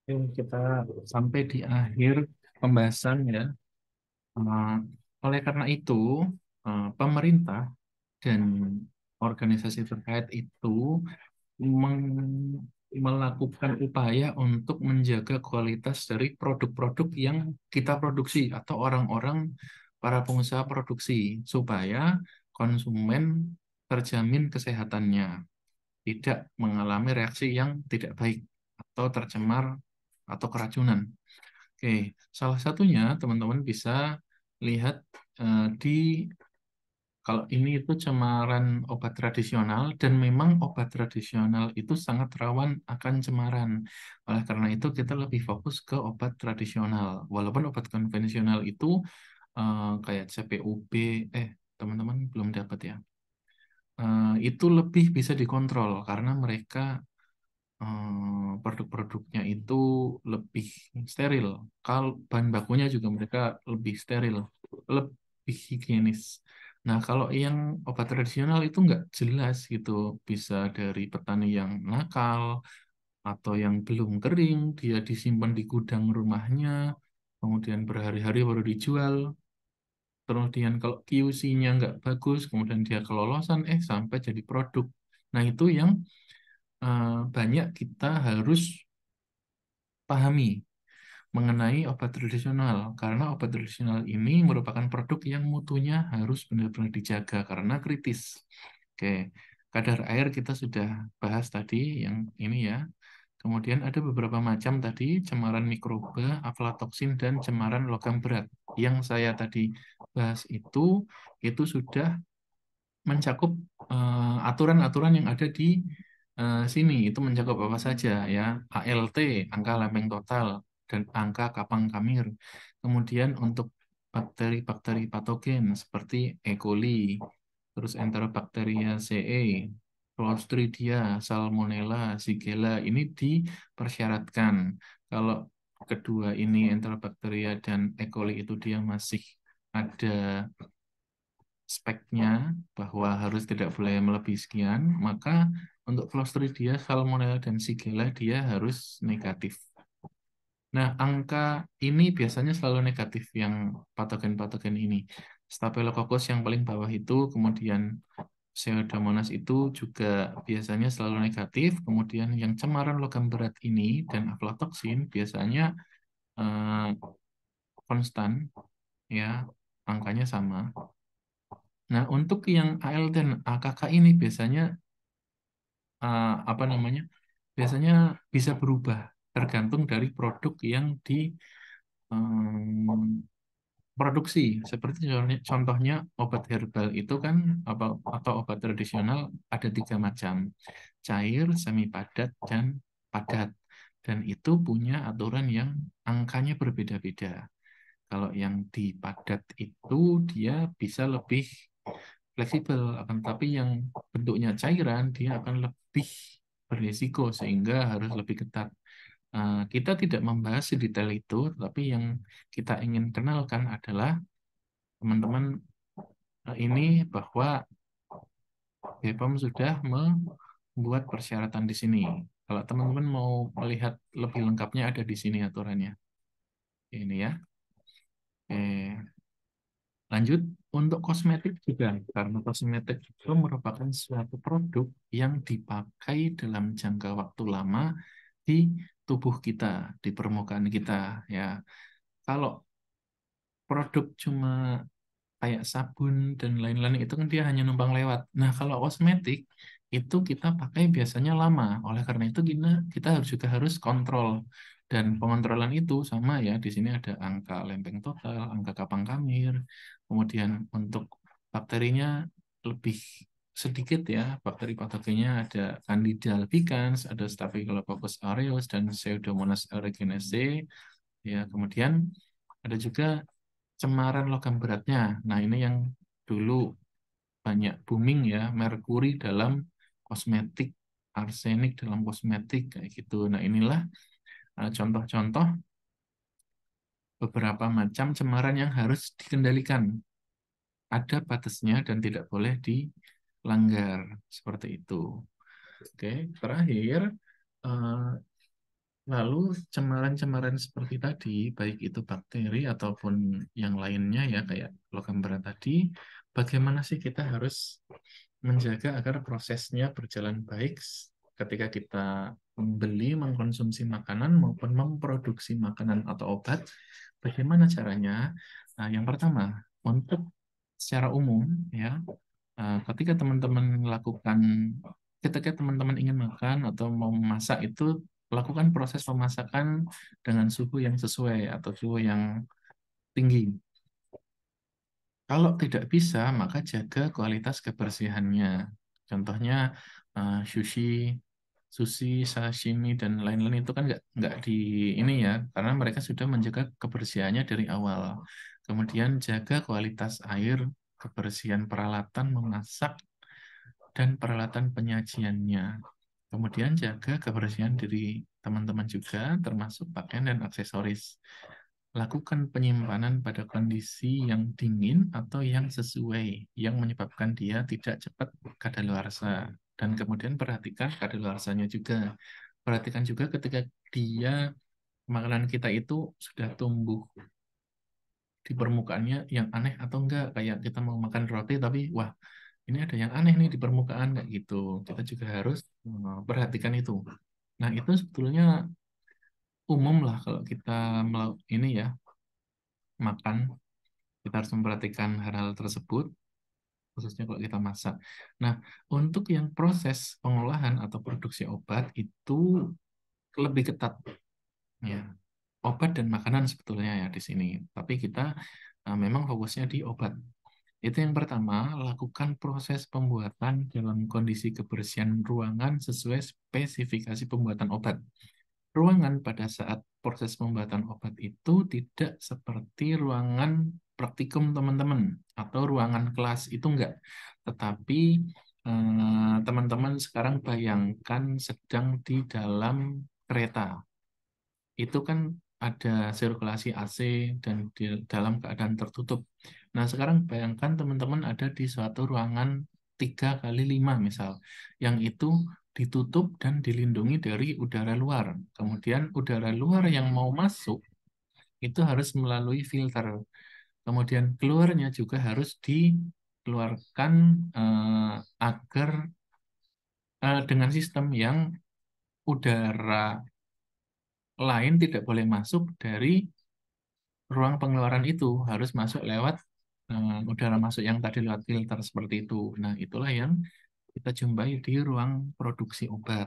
Oke, kita sampai di akhir pembahasan ya. Eh, Oleh karena itu, pemerintah dan organisasi terkait itu melakukan upaya untuk menjaga kualitas dari produk-produk yang kita produksi atau orang-orang para pengusaha produksi supaya konsumen terjamin kesehatannya, tidak mengalami reaksi yang tidak baik atau tercemar atau keracunan. Oke, salah satunya teman-teman bisa lihat di kalau ini itu cemaran obat tradisional dan memang obat tradisional itu sangat rawan akan cemaran. Oleh karena itu kita lebih fokus ke obat tradisional. Walaupun obat konvensional itu kayak CPUB, teman-teman belum dapat ya. Itu lebih bisa dikontrol karena mereka produk-produknya itu lebih steril. Kalau bahan bakunya juga mereka lebih steril, lebih higienis. Nah, kalau yang obat tradisional itu nggak jelas gitu, bisa dari petani yang nakal atau yang belum kering, dia disimpan di gudang rumahnya, kemudian berhari-hari baru dijual. Kemudian kalau QC-nya nggak bagus, kemudian dia kelolosan, sampai jadi produk. Nah, itu yang banyak kita harus pahami mengenai obat tradisional karena obat tradisional ini merupakan produk yang mutunya harus benar-benar dijaga karena kritis. Oke, kadar air kita sudah bahas tadi yang ini ya. Kemudian ada beberapa macam tadi cemaran mikroba, aflatoksin dan cemaran logam berat. Yang saya tadi bahas itu sudah mencakup aturan-aturan yang ada di sini. Itu mencakup apa saja ya, ALT, angka lempeng total, dan angka kapang kamir. Kemudian untuk bakteri-bakteri patogen seperti E. coli, terus Enterobacteriaceae, Clostridia, Salmonella, Shigella ini dipersyaratkan. Kalau kedua ini Enterobacteria dan E. coli itu dia masih ada speknya bahwa harus tidak boleh melebihi sekian, maka untuk Clostridia, Salmonella, dan Shigella dia harus negatif. Nah, angka ini biasanya selalu negatif yang patogen-patogen ini. Staphylococcus yang paling bawah itu, kemudian Pseudomonas itu juga biasanya selalu negatif, kemudian yang cemaran logam berat ini dan aflatoksin biasanya eh, konstan, ya, angkanya sama. Nah, untuk yang AL dan AKK ini biasanya apa namanya? Biasanya bisa berubah tergantung dari produk yang diproduksi. Seperti contohnya obat herbal itu kan apa atau obat tradisional ada tiga macam, cair, semi padat, dan padat. Dan itu punya aturan yang angkanya berbeda-beda. Kalau yang di padat itu dia bisa lebih fleksibel, akan tapi yang bentuknya cairan dia akan lebih berisiko sehingga harus lebih ketat. Kita tidak membahas sedetail itu, tapi yang kita ingin kenalkan adalah teman-teman ini bahwa BPOM sudah membuat persyaratan di sini. Kalau teman-teman mau melihat lebih lengkapnya ada di sini aturannya. Ini ya. Oke. Lanjut, untuk kosmetik juga, karena kosmetik itu merupakan suatu produk yang dipakai dalam jangka waktu lama di tubuh kita, di permukaan kita. Ya, kalau produk cuma kayak sabun dan lain-lain itu kan dia hanya numpang lewat. Nah, kalau kosmetik itu kita pakai biasanya lama. Oleh karena itu kita harus juga harus kontrol. Dan pengontrolan itu sama ya, di sini ada angka lempeng total, angka kapang kamir, kemudian untuk bakterinya lebih sedikit ya, bakteri patogennya ada Candida albicans, ada Staphylococcus aureus, dan Pseudomonas aeruginosa. Ya, kemudian ada juga cemaran logam beratnya. Nah, ini yang dulu banyak booming ya, merkuri dalam kosmetik, arsenik dalam kosmetik kayak gitu. Nah, inilah contoh-contoh beberapa macam cemaran yang harus dikendalikan. Ada batasnya dan tidak boleh dilanggar seperti itu. Oke, terakhir eh, Lalu cemaran-cemaran seperti tadi, baik itu bakteri ataupun yang lainnya ya kayak logam berat tadi, bagaimana sih kita harus menjaga agar prosesnya berjalan baik ketika kita membeli, mengkonsumsi makanan maupun memproduksi makanan atau obat. Bagaimana caranya? Nah, yang pertama, untuk secara umum ya, ketika teman-teman lakukan, ketika teman-teman ingin makan atau mau memasak itu lakukan proses pemasakan dengan suhu yang sesuai atau suhu yang tinggi. Kalau tidak bisa, maka jaga kualitas kebersihannya. Contohnya sushi, sushi, sashimi dan lain-lain itu kan nggak di ini ya, karena mereka sudah menjaga kebersihannya dari awal. Kemudian jaga kualitas air, kebersihan peralatan memasak dan peralatan penyajiannya. Kemudian jaga kebersihan diri teman-teman juga, termasuk pakaian dan aksesoris. Lakukan penyimpanan pada kondisi yang dingin atau yang sesuai, yang menyebabkan dia tidak cepat kadaluarsa. Dan kemudian perhatikan kadaluarsanya juga. Perhatikan juga ketika dia, makanan kita itu sudah tumbuh di permukaannya yang aneh atau enggak. Kayak kita mau makan roti tapi, wah ini ada yang aneh nih di permukaan, kayak gitu. Kita juga harus perhatikan itu. Nah, itu sebetulnya umum lah kalau kita ini ya, makan. Kita harus memperhatikan hal-hal tersebut, khususnya kalau kita masak. Nah, untuk yang proses pengolahan atau produksi obat itu lebih ketat, ya. Obat dan makanan sebetulnya ya di sini. Tapi kita memang fokusnya di obat. Itu yang pertama, lakukan proses pembuatan dalam kondisi kebersihan ruangan sesuai spesifikasi pembuatan obat. Ruangan pada saat proses pembuatan obat itu tidak seperti ruangan praktikum teman-teman atau ruangan kelas itu enggak. Tetapi teman-teman sekarang bayangkan sedang di dalam kereta. Itu kan ada sirkulasi AC dan di dalam keadaan tertutup. Nah, sekarang bayangkan teman-teman ada di suatu ruangan 3 kali 5 misal, yang itu ditutup dan dilindungi dari udara luar. Kemudian udara luar yang mau masuk itu harus melalui filter. Kemudian keluarnya juga harus dikeluarkan agar dengan sistem yang udara lain tidak boleh masuk dari ruang pengeluaran itu, harus masuk lewat udara masuk yang tadi lewat filter seperti itu. Nah, itulah yang kita jumpai di ruang produksi obat.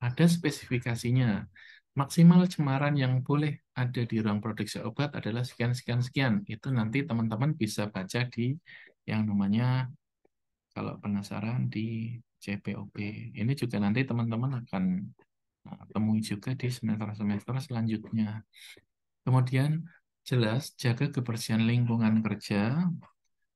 Ada spesifikasinya. Maksimal cemaran yang boleh ada di ruang produksi obat adalah sekian, sekian, sekian. Itu nanti teman-teman bisa baca di yang namanya, kalau penasaran, di CPOP. Ini juga nanti teman-teman akan temui juga di semester-semester selanjutnya. Kemudian jelas jaga kebersihan lingkungan kerja,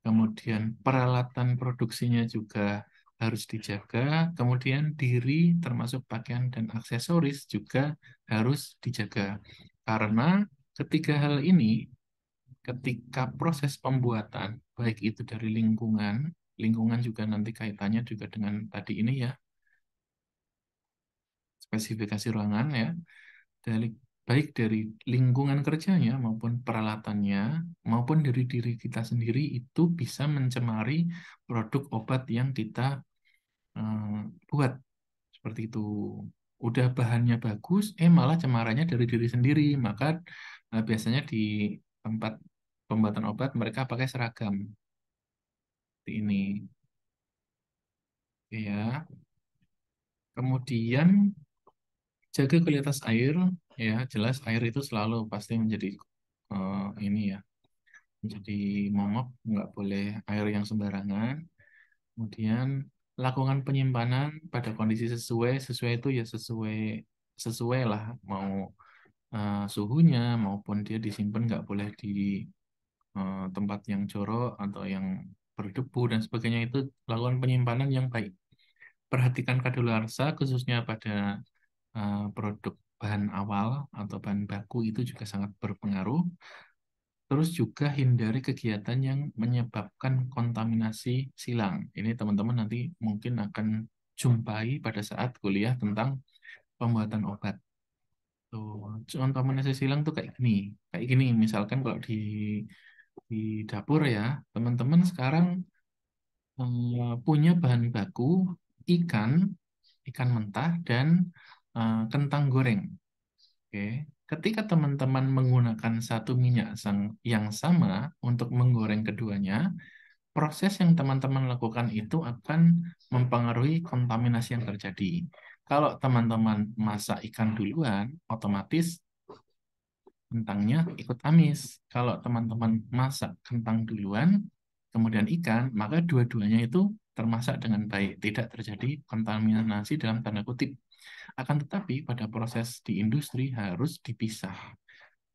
kemudian peralatan produksinya juga harus dijaga, kemudian diri termasuk pakaian dan aksesoris juga harus dijaga. Karena ketiga hal ini, ketika proses pembuatan, baik itu dari lingkungan, lingkungan juga nanti kaitannya juga dengan tadi ini ya, spesifikasi ruangan ya, dari baik dari lingkungan kerjanya maupun peralatannya maupun dari diri kita sendiri itu bisa mencemari produk obat yang kita eh, buat seperti itu. Udah bahannya bagus, malah cemarannya dari diri sendiri. Maka biasanya di tempat pembuatan obat mereka pakai seragam seperti ini, ya. Kemudian jaga kualitas air, ya jelas air itu selalu pasti menjadi ini ya, jadi momok, nggak boleh air yang sembarangan. Kemudian lakukan penyimpanan pada kondisi sesuai. Sesuai itu ya sesuai sesuai lah, mau suhunya maupun dia disimpan nggak boleh di tempat yang jorok atau yang berdebu dan sebagainya. Itu lakukan penyimpanan yang baik. Perhatikan kadaluarsa khususnya pada produk bahan awal atau bahan baku itu juga sangat berpengaruh. Terus juga hindari kegiatan yang menyebabkan kontaminasi silang. Ini teman-teman nanti mungkin akan jumpai pada saat kuliah tentang pembuatan obat. Tuh, contoh amoniasi silang tuh kayak gini. Misalkan kalau di dapur ya, teman-teman sekarang punya bahan baku ikan, ikan mentah dan kentang goreng. Oke, ketika teman-teman menggunakan satu minyak yang sama untuk menggoreng keduanya, proses yang teman-teman lakukan itu akan mempengaruhi kontaminasi yang terjadi. Kalau teman-teman masak ikan duluan, otomatis kentangnya ikut amis. Kalau teman-teman masak kentang duluan, kemudian ikan, maka dua-duanya itu termasak dengan baik, tidak terjadi kontaminasi dalam tanda kutip. Akan tetapi pada proses di industri harus dipisah.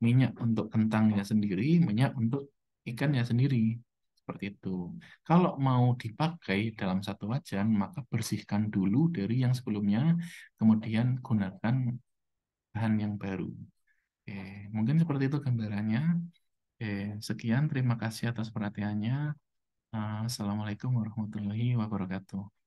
Minyak untuk kentangnya sendiri, minyak untuk ikannya sendiri. Seperti itu. Kalau mau dipakai dalam satu wajan, maka bersihkan dulu dari yang sebelumnya, kemudian gunakan bahan yang baru. Oke, mungkin seperti itu gambarannya. Oke, sekian. Terima kasih atas perhatiannya. Assalamualaikum warahmatullahi wabarakatuh.